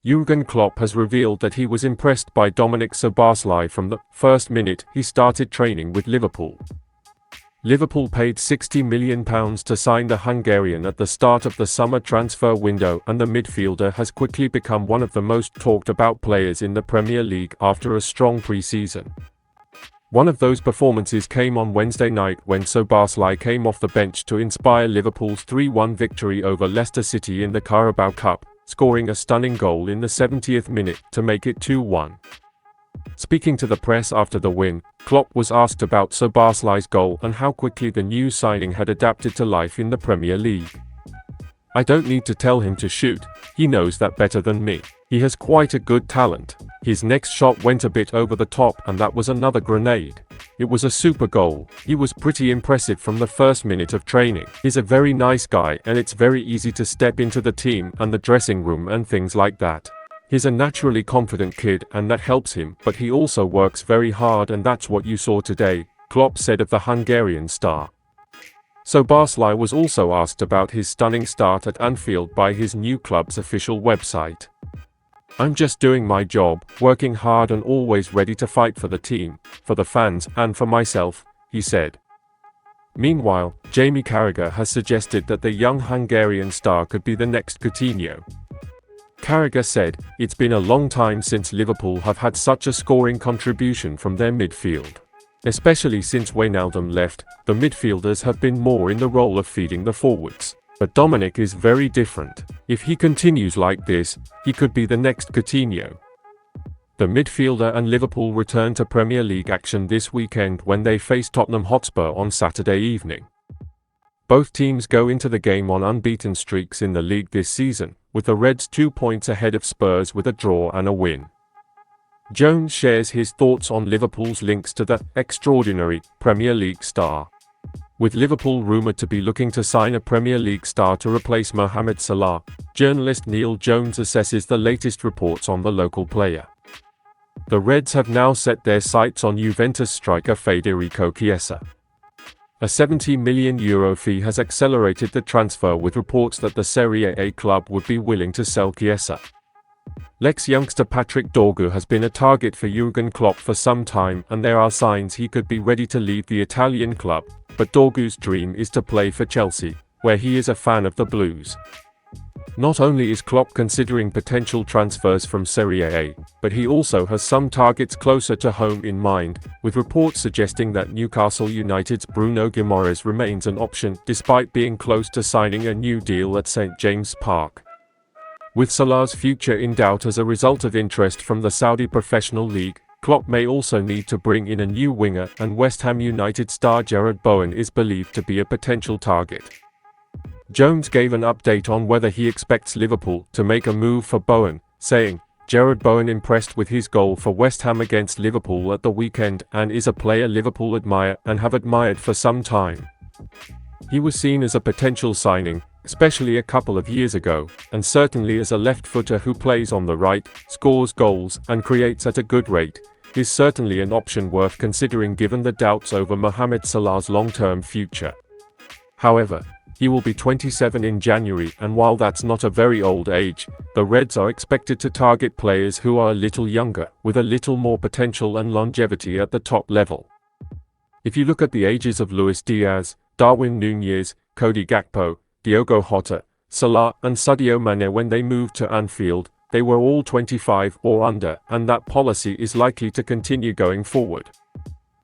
Jürgen Klopp has revealed that he was impressed by Dominik Szoboszlai from the first minute he started training with Liverpool. Liverpool paid £60 million to sign the Hungarian at the start of the summer transfer window, and the midfielder has quickly become one of the most talked about players in the Premier League after a strong pre-season. One of those performances came on Wednesday night when Szoboszlai came off the bench to inspire Liverpool's 3-1 victory over Leicester City in the Carabao Cup, scoring a stunning goal in the 70th minute to make it 2-1. Speaking to the press after the win, Klopp was asked about Szoboszlai's goal and how quickly the new signing had adapted to life in the Premier League. "I don't need to tell him to shoot, he knows that better than me. He has quite a good talent. His next shot went a bit over the top and that was another grenade. It was a super goal. He was pretty impressive from the first minute of training. He's a very nice guy and it's very easy to step into the team and the dressing room and things like that. He's a naturally confident kid and that helps him, but he also works very hard and that's what you saw today," Klopp said of the Hungarian star. Szoboszlai was also asked about his stunning start at Anfield by his new club's official website. "I'm just doing my job, working hard and always ready to fight for the team, for the fans, and for myself," he said. Meanwhile, Jamie Carragher has suggested that the young Hungarian star could be the next Coutinho. Carragher said, "It's been a long time since Liverpool have had such a scoring contribution from their midfield. Especially since Wijnaldum left, the midfielders have been more in the role of feeding the forwards. But Dominic is very different. If he continues like this, he could be the next Coutinho." The midfielder and Liverpool return to Premier League action this weekend when they face Tottenham Hotspur on Saturday evening. Both teams go into the game on unbeaten streaks in the league this season, with the Reds 2 points ahead of Spurs with a draw and a win. Jones shares his thoughts on Liverpool's links to the extraordinary Premier League star. With Liverpool rumoured to be looking to sign a Premier League star to replace Mohamed Salah, journalist Neil Jones assesses the latest reports on the local player. The Reds have now set their sights on Juventus striker Federico Chiesa. A €70 million fee has accelerated the transfer, with reports that the Serie A club would be willing to sell Chiesa. Lex youngster Patrick Dorgu has been a target for Jürgen Klopp for some time, and there are signs he could be ready to leave the Italian club, but Dorgu's dream is to play for Chelsea, where he is a fan of the Blues. Not only is Klopp considering potential transfers from Serie A, but he also has some targets closer to home in mind, with reports suggesting that Newcastle United's Bruno Guimaraes remains an option despite being close to signing a new deal at St James Park. With Salah's future in doubt as a result of interest from the Saudi Professional League, Klopp may also need to bring in a new winger, and West Ham United star Jarrod Bowen is believed to be a potential target. Jones gave an update on whether he expects Liverpool to make a move for Bowen, saying, "Jarrod Bowen impressed with his goal for West Ham against Liverpool at the weekend and is a player Liverpool admire and have admired for some time. He was seen as a potential signing, especially a couple of years ago, and certainly as a left-footer who plays on the right, scores goals, and creates at a good rate, is certainly an option worth considering given the doubts over Mohamed Salah's long-term future. However, he will be 27 in January, and while that's not a very old age, the Reds are expected to target players who are a little younger, with a little more potential and longevity at the top level. If you look at the ages of Luis Diaz, Darwin Núñez, Cody Gakpo, Diogo Jota, Salah and Sadio Mane when they moved to Anfield, they were all 25 or under, and that policy is likely to continue going forward.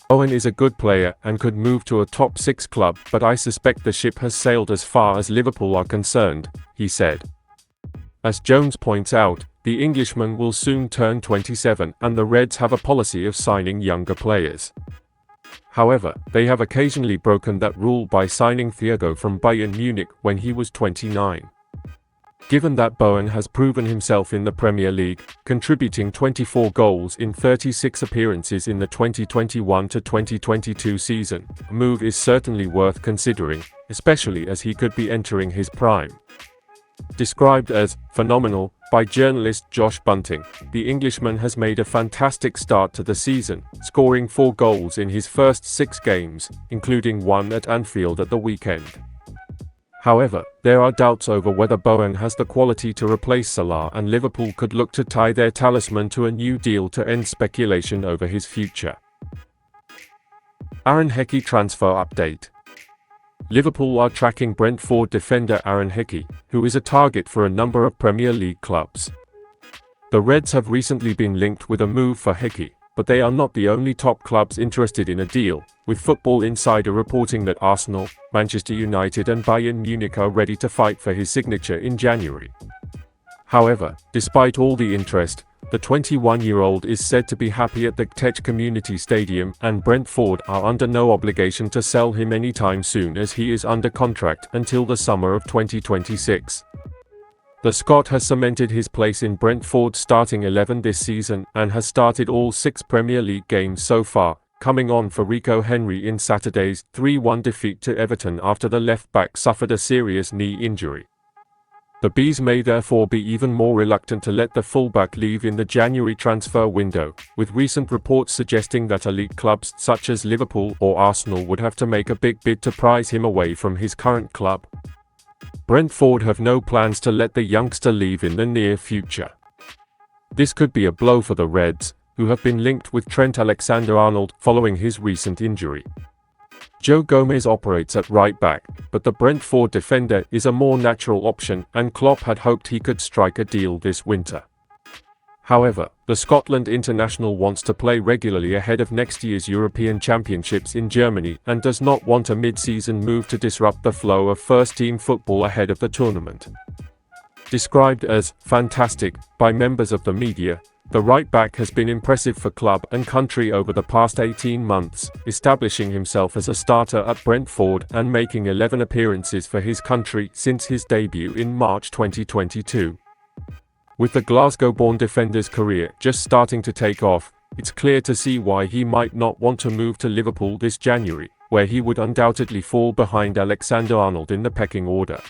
Bowen is a good player and could move to a top 6 club, but I suspect the ship has sailed as far as Liverpool are concerned," he said. As Jones points out, the Englishman will soon turn 27, and the Reds have a policy of signing younger players. However, they have occasionally broken that rule by signing Thiago from Bayern Munich when he was 29. Given that Bowen has proven himself in the Premier League, contributing 24 goals in 36 appearances in the 2021-2022 season, a move is certainly worth considering, especially as he could be entering his prime. Described as phenomenal by journalist Josh Bunting, the Englishman has made a fantastic start to the season, scoring 4 goals in his first 6 games, including one at Anfield at the weekend. However, there are doubts over whether Bowen has the quality to replace Salah, and Liverpool could look to tie their talisman to a new deal to end speculation over his future. Aaron Hickey transfer update. Liverpool are tracking Brentford defender Aaron Hickey, who is a target for a number of Premier League clubs. The Reds have recently been linked with a move for Hickey, but they are not the only top clubs interested in a deal, with Football Insider reporting that Arsenal, Manchester United and Bayern Munich are ready to fight for his signature in January. However, despite all the interest, the 21-year-old is said to be happy at the Tech Community Stadium, and Brentford are under no obligation to sell him anytime soon, as he is under contract until the summer of 2026. The Scot has cemented his place in Brentford's starting 11 this season, and has started all 6 Premier League games so far, coming on for Rico Henry in Saturday's 3-1 defeat to Everton after the left-back suffered a serious knee injury. The Bees may therefore be even more reluctant to let the fullback leave in the January transfer window, with recent reports suggesting that elite clubs such as Liverpool or Arsenal would have to make a big bid to prize him away from his current club. Brentford have no plans to let the youngster leave in the near future. This could be a blow for the Reds, who have been linked with Trent Alexander-Arnold following his recent injury. Joe Gomez operates at right back, but the Brentford defender is a more natural option, and Klopp had hoped he could strike a deal this winter. However, the Scotland international wants to play regularly ahead of next year's European Championships in Germany, and does not want a mid-season move to disrupt the flow of first-team football ahead of the tournament. Described as "fantastic" by members of the media, the right-back has been impressive for club and country over the past 18 months, establishing himself as a starter at Brentford and making 11 appearances for his country since his debut in March 2022. With the Glasgow-born defender's career just starting to take off, it's clear to see why he might not want to move to Liverpool this January, where he would undoubtedly fall behind Alexander-Arnold in the pecking order.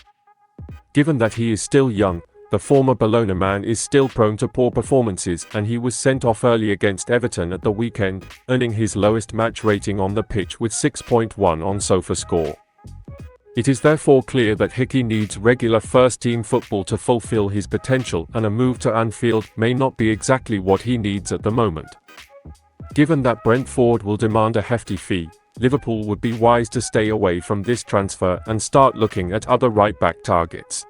Given that he is still young, the former Bologna man is still prone to poor performances, and he was sent off early against Everton at the weekend, earning his lowest match rating on the pitch with 6.1 on SofaScore. It is therefore clear that Hickey needs regular first-team football to fulfill his potential, and a move to Anfield may not be exactly what he needs at the moment. Given that Brentford will demand a hefty fee, Liverpool would be wise to stay away from this transfer and start looking at other right-back targets.